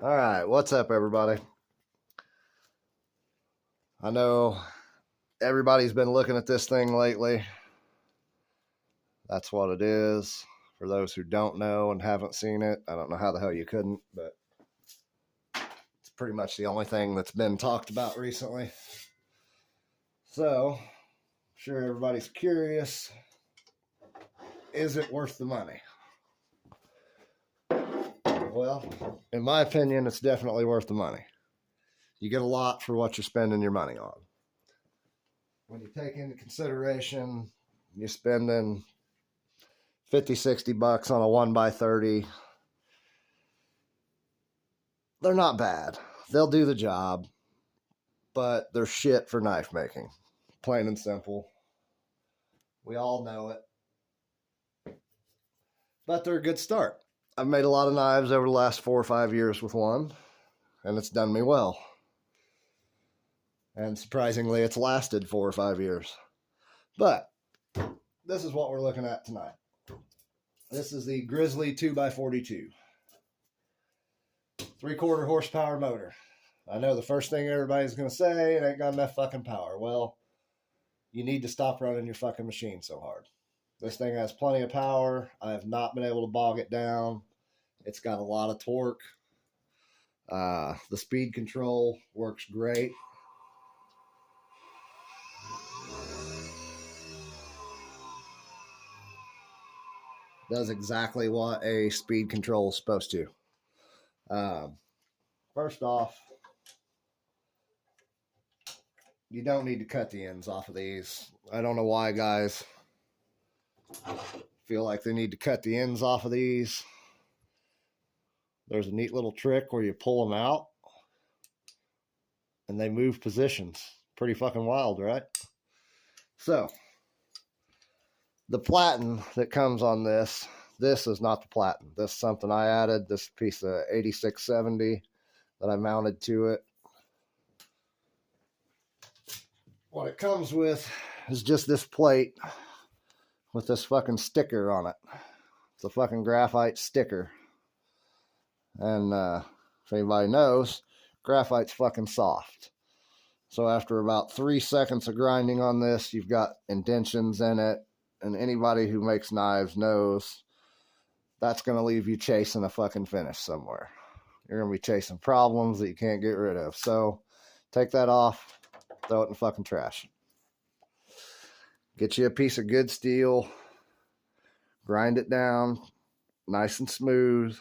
All right, what's up, everybody? I know everybody's been looking at this thing lately. That's what it is. For those who don't know and haven't seen it, I don't know how the hell you couldn't, but it's pretty much the only thing that's been talked about recently. So, I'm sure everybody's curious. Is it worth the money? Well, in my opinion, it's definitely worth the money. You get a lot for what you're spending your money on. When you take into consideration you're spending 50, 60 bucks on a 1x30, they're not bad. They'll do the job, but they're shit for knife making. Plain and simple. We all know it. But they're a good start. I've made a lot of knives over the last 4 or 5 years with one, and it's done me well. And surprisingly, it's lasted 4 or 5 years. But this is what we're looking at tonight. This is the Grizzly 2x42. 3/4 horsepower motor. I know the first thing everybody's going to say, it ain't got enough fucking power. Well, you need to stop running your fucking machine so hard. This thing has plenty of power. I have not been able to bog it down. It's got a lot of torque. The speed control works great. Does exactly what a speed control is supposed to. First off, you don't need to cut the ends off of these. I don't know why guys feel like they need to cut the ends off of these. There's a neat little trick where you pull them out and they move positions. Pretty fucking wild, right? So, the platen that comes on this is not the platen. This is something I added. This piece of 8670 that I mounted to it. What it comes with is just this plate with this fucking sticker on it. It's a fucking graphite sticker. And if anybody knows, graphite's fucking soft. So after about 3 seconds of grinding on this, you've got indentions in it. And anybody who makes knives knows that's going to leave you chasing a fucking finish somewhere. You're going to be chasing problems that you can't get rid of. So take that off, throw it in the fucking trash. Get you a piece of good steel, grind it down nice and smooth,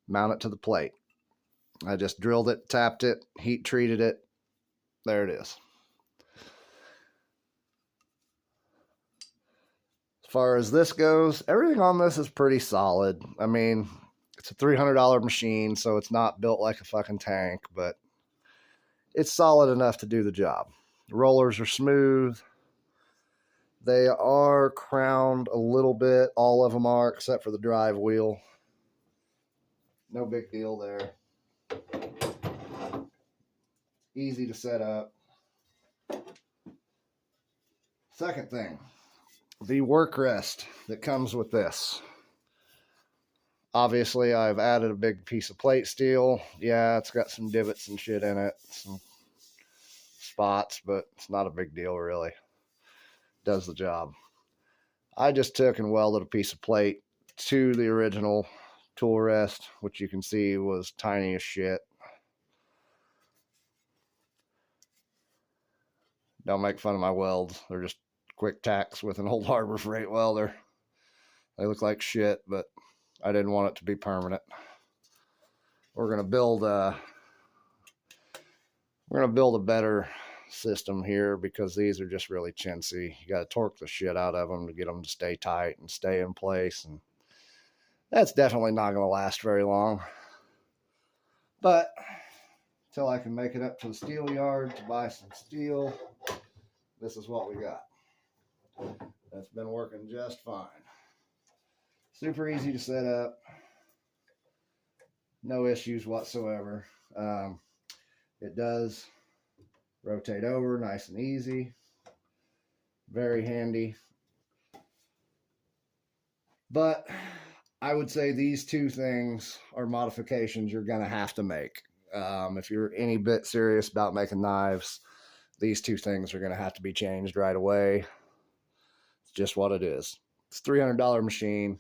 mount it to the plate. I just drilled it, tapped it, heat treated it. There it is. As far as this goes, everything on this is pretty solid. I mean, it's a $300 machine, so it's not built like a fucking tank, but it's solid enough to do the job. The rollers are smooth. They are crowned a little bit. All of them are, except for the drive wheel. No big deal there. Easy to set up. Second thing, the work rest that comes with this. Obviously, I've added a big piece of plate steel. Yeah, it's got some divots and shit in it, some spots, but it's not a big deal, really. Does the job. I just took and welded a piece of plate to the original tool rest, which you can see was tiny as shit. Don't make fun of my welds. They're just quick tacks with an old Harbor Freight welder. They look like shit, but I didn't want it to be permanent. We're gonna build a better system here because these are just really chintzy. You got to torque the shit out of them to get them to stay tight and stay in place, and that's definitely not going to last very long. But until I can make it up to the steel yard to buy some steel, this is what we got. That's been working just fine. Super easy to set up. No issues whatsoever. It does rotate over nice and easy. Very handy. But I would say these two things are modifications you're going to have to make. If you're any bit serious about making knives, these two things are going to have to be changed right away. It's just what it is. It's a $300 machine.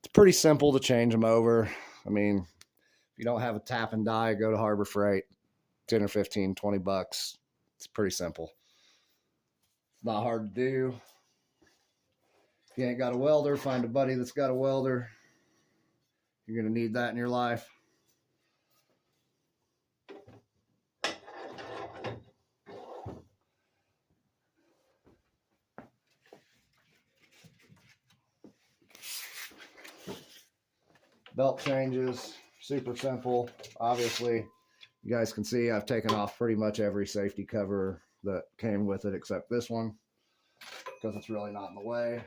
It's pretty simple to change them over. I mean, if you don't have a tap and die, go to Harbor Freight, 10 or 15, 20 bucks. It's pretty simple. It's not hard to do. If you ain't got a welder, find a buddy that's got a welder. You're going to need that in your life. Belt changes, super simple. Obviously, you guys can see I've taken off pretty much every safety cover that came with it except this one, because it's really not in the way.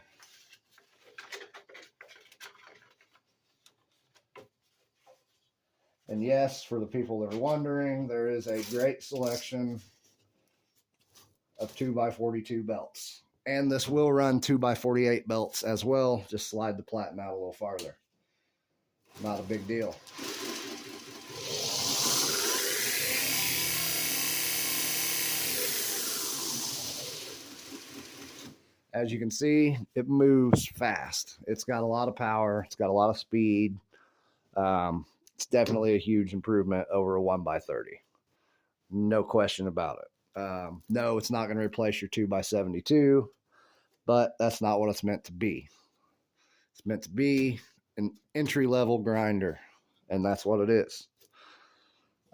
And yes, for the people that are wondering, there is a great selection of 2x42 belts. And this will run 2x48 belts as well. Just slide the platen out a little farther. Not a big deal. As you can see, it moves fast. It's got a lot of power. It's got a lot of speed. It's definitely a huge improvement over a 1x30. No question about it. No, it's not going to replace your 2x72, but that's not what it's meant to be. It's meant to be an entry-level grinder, and that's what it is.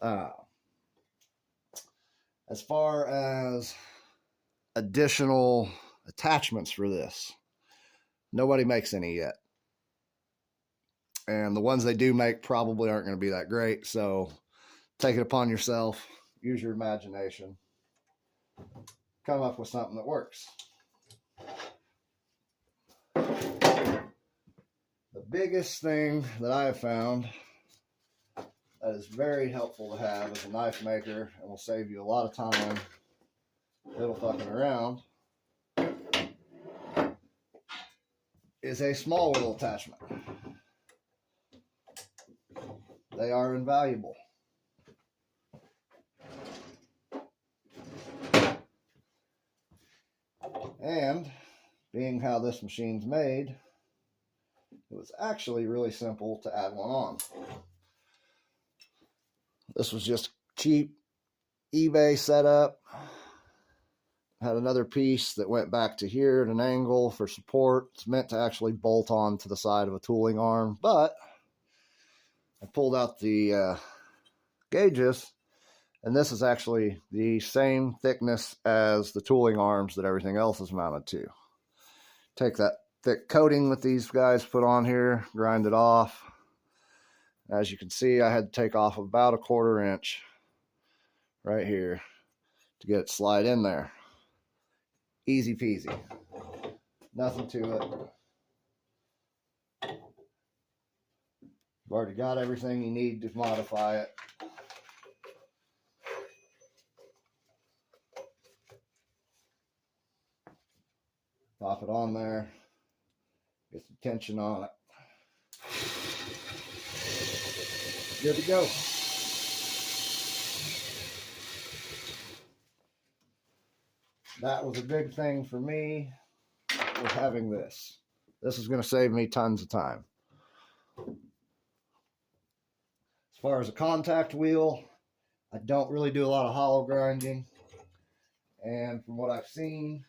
As far as additional attachments for this, nobody makes any yet. And the ones they do make probably aren't going to be that great, so take it upon yourself. Use your imagination. Come up with something that works. The biggest thing that I have found that is very helpful to have as a knife maker and will save you a lot of time fiddle fucking around is a small wheel attachment. They are invaluable. And being how this machine's made, it was actually really simple to add one on. This was just cheap eBay setup. Had another piece that went back to here at an angle for support. It's meant to actually bolt on to the side of a tooling arm, but I pulled out the gauges, and this is actually the same thickness as the tooling arms that everything else is mounted to. Take that thick coating that these guys put on here, grind it off. As you can see, I had to take off about 1/4 inch right here to get it slide in there. Easy peasy. Nothing to it. You've already got everything you need to modify it. Pop it on there. Get some tension on it. Good to go. That was a big thing for me with having this. This is going to save me tons of time. As far as a contact wheel, I don't really do a lot of hollow grinding. And from what I've seen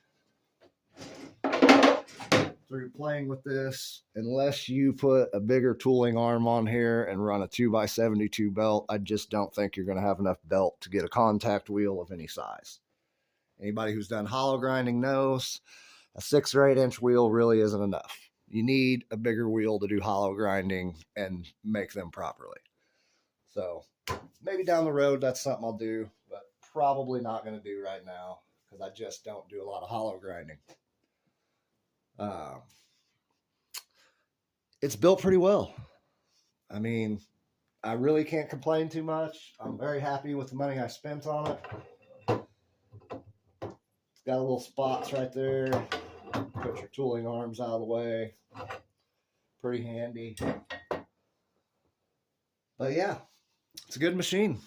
through playing with this, unless you put a bigger tooling arm on here and run a 2x72 belt, I just don't think you're going to have enough belt to get a contact wheel of any size. Anybody who's done hollow grinding knows a 6 or 8 inch wheel really isn't enough. You need a bigger wheel to do hollow grinding and make them properly. So maybe down the road, that's something I'll do, but probably not going to do right now because I just don't do a lot of hollow grinding. It's built pretty well. I mean, I really can't complain too much. I'm very happy with the money I spent on it. It's got a little spots right there. Put your tooling arms out of the way. pretty handy. But yeah, it's a good machine.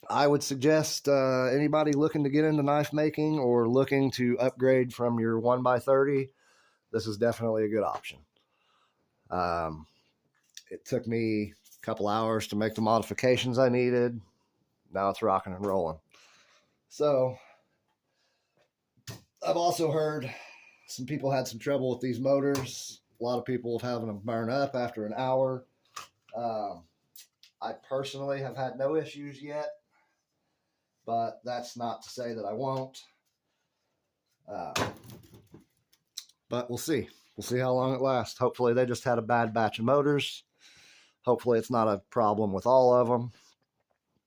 I would suggest anybody looking to get into knife making or looking to upgrade from your 1x30, this is definitely a good option. It took me a couple hours to make the modifications I needed. Now it's rocking and rolling. So I've also heard some people had some trouble with these motors. A lot of people have having them burn up after an hour. I personally have had no issues yet, but that's not to say that I won't. But we'll see. We'll see how long it lasts. Hopefully they just had a bad batch of motors. Hopefully it's not a problem with all of them.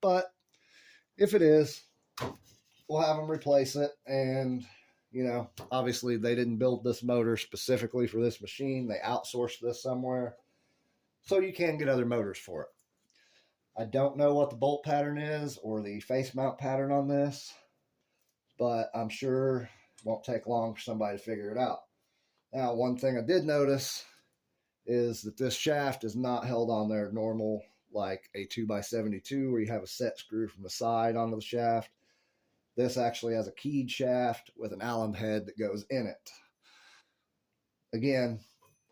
But if it is, we'll have them replace it. And, you know, obviously they didn't build this motor specifically for this machine. They outsourced this somewhere. So you can get other motors for it. I don't know what the bolt pattern is or the face mount pattern on this, but I'm sure it won't take long for somebody to figure it out. Now, one thing I did notice is that this shaft is not held on there normal, like a 2x72 where you have a set screw from the side onto the shaft. This actually has a keyed shaft with an Allen head that goes in it. Again,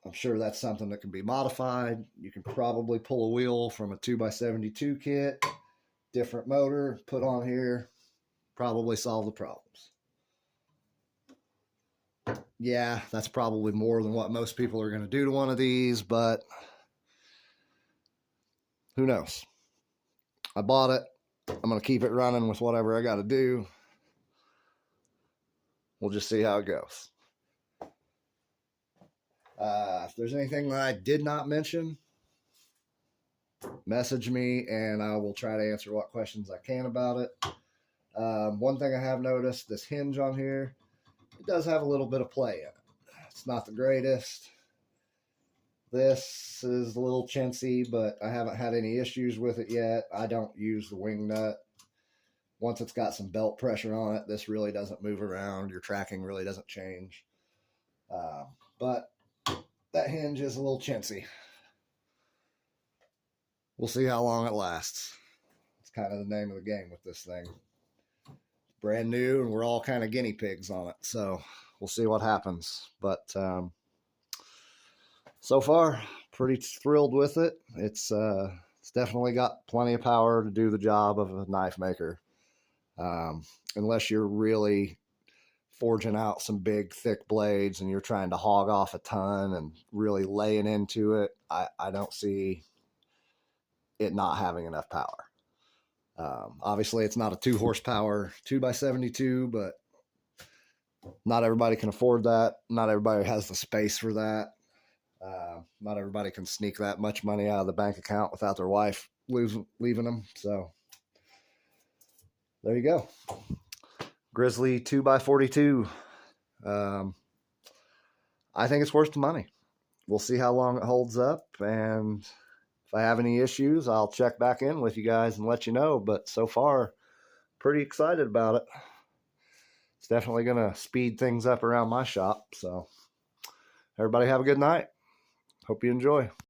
I'm sure that's something that can be modified. You can probably pull a wheel from a 2x72 kit, different motor, put on here, probably solve the problems. Yeah, that's probably more than what most people are going to do to one of these, but who knows? I bought it. I'm going to keep it running with whatever I got to do. We'll just see how it goes. If there's anything that I did not mention, message me and I will try to answer what questions I can about it. One thing I have noticed, this hinge on here, it does have a little bit of play in it. It's not the greatest. This is a little chintzy, but I haven't had any issues with it yet. I don't use the wing nut. Once it's got some belt pressure on it, this really doesn't move around. Your tracking really doesn't change. But that hinge is a little chintzy. We'll see how long it lasts. It's kind of the name of the game with this thing. Brand new, and we're all kind of guinea pigs on it. So we'll see what happens. But so far, pretty thrilled with it. It's definitely got plenty of power to do the job of a knife maker. Unless you're really forging out some big thick blades and you're trying to hog off a ton and really laying into it, I don't see it not having enough power. Obviously it's not a 2 horsepower 2x72, but not everybody can afford that. Not everybody has the space for that. Not everybody can sneak that much money out of the bank account without their wife leaving them. So there you go. Grizzly 2x42. I think it's worth the money. We'll see how long it holds up, and if I have any issues, I'll check back in with you guys and let you know. But so far, pretty excited about it. It's definitely going to speed things up around my shop. So everybody have a good night. Hope you enjoy.